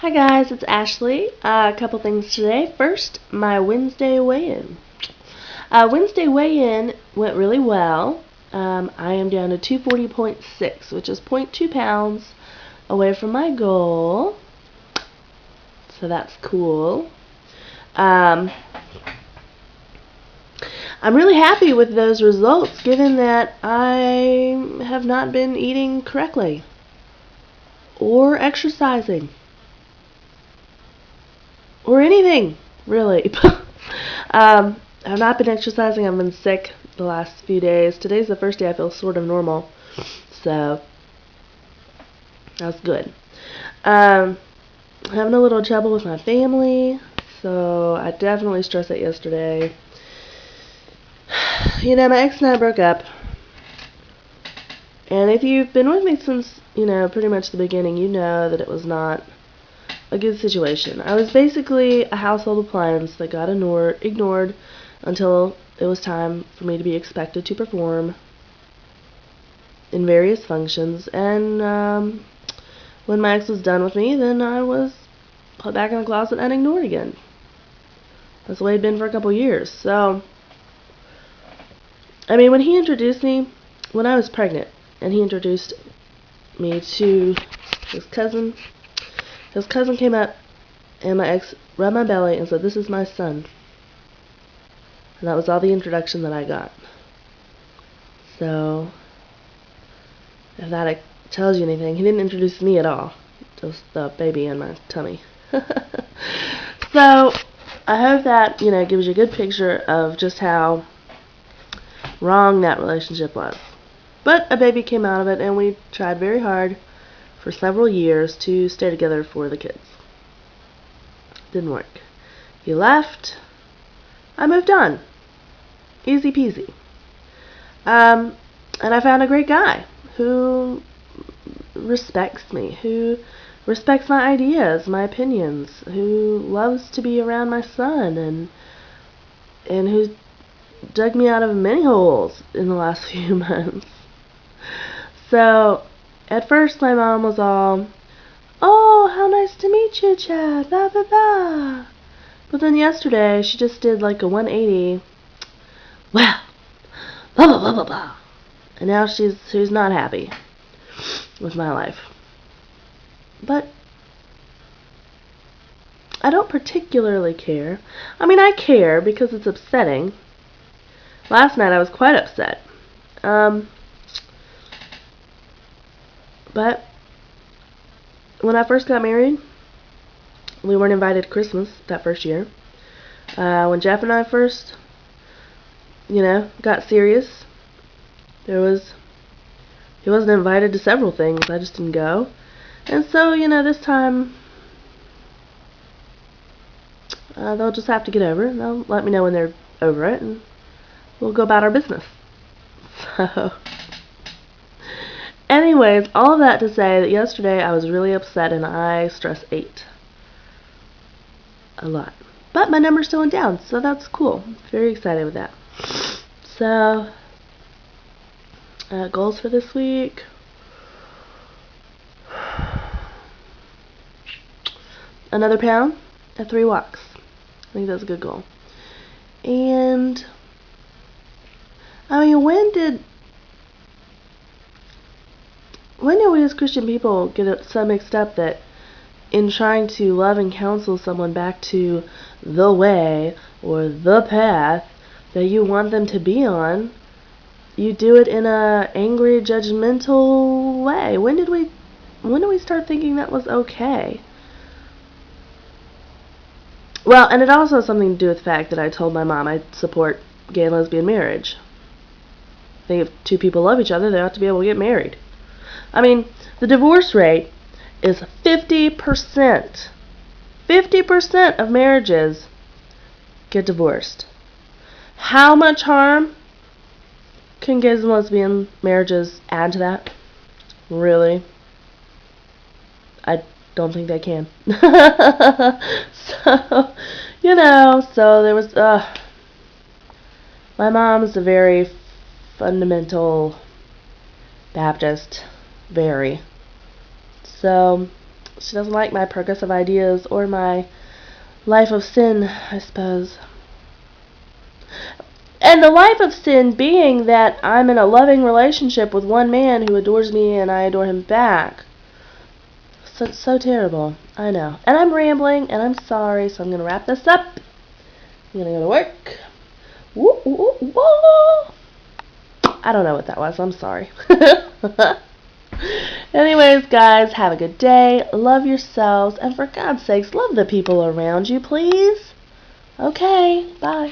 Hi guys, it's Ashley. A couple things today. First, my Wednesday weigh-in. Wednesday weigh-in went really well. I am down to 240.6, which is 0.2 pounds away from my goal. So that's cool. I'm really happy with those results given that I have not been eating correctly or exercising. Or anything, really. I've not been exercising. I've been sick the last few days. Today's the first day I feel sort of normal. So, that's good. Having a little trouble with my family. So, I definitely stressed it yesterday. You know, my ex and I broke up. And if you've been with me since, pretty much the beginning, you know that it was not a good situation. I was basically a household appliance that got ignored until it was time for me to be expected to perform in various functions. And when my ex was done with me, then I was put back in the closet and ignored again. That's the way it'd been for a couple years. So, I mean, when he introduced me, when I was pregnant, and he introduced me to his cousin came up, and my ex rubbed my belly and said, "This is my son." And that was all the introduction that I got. So, if that tells you anything, he didn't introduce me at all. Just the baby in my tummy. So, I hope that, gives you a good picture of just how wrong that relationship was. But a baby came out of it, and we tried very hard for several years to stay together for the kids. Didn't work. He left. I moved on. Easy peasy. And I found a great guy who respects me, who respects my ideas, my opinions, who loves to be around my son, and who dug me out of many holes in the last few months. So, at first my mom was all, "Oh, how nice to meet you, Chad, blah, blah, blah." But then yesterday, she just did like a 180. Well, blah, blah, blah, blah, blah. And now she's not happy with my life. But I don't particularly care. I mean, I care because it's upsetting. Last night I was quite upset. But when I first got married, we weren't invited to Christmas that first year. When Jeff and I first, got serious, he wasn't invited to several things. I just didn't go. And so, this time, they'll just have to get over it. They'll let me know when they're over it, and we'll go about our business. So, anyways, all of that to say that yesterday I was really upset and I stress ate a lot. But my number's still went down, so that's cool. Very excited with that. So, goals for this week. Another pound at 3 walks. I think that's a good goal. And, I mean, when did we as Christian people get it so mixed up that in trying to love and counsel someone back to the way or the path that you want them to be on, you do it in a angry, judgmental way? When did we start thinking that was okay? Well, and it also has something to do with the fact that I told my mom I support gay and lesbian marriage. I think if two people love each other, they ought to be able to get married. I mean, the divorce rate is 50%. 50% of marriages get divorced. How much harm can gay and lesbian marriages add to that? Really? I don't think they can. So there was, my mom's a very fundamental Baptist, very. So She doesn't like my progressive ideas or my life of sin, I suppose. And the life of sin being that I'm in a loving relationship with one man who adores me and I adore him back. So it's so terrible. I know. And I'm rambling and I'm sorry, so I'm going to wrap this up. I'm going to go to work. Woo, woo, woo. I don't know what that was. I'm sorry. Anyways, guys, have a good day. Love yourselves. And for God's sakes, love the people around you, please. Okay, bye.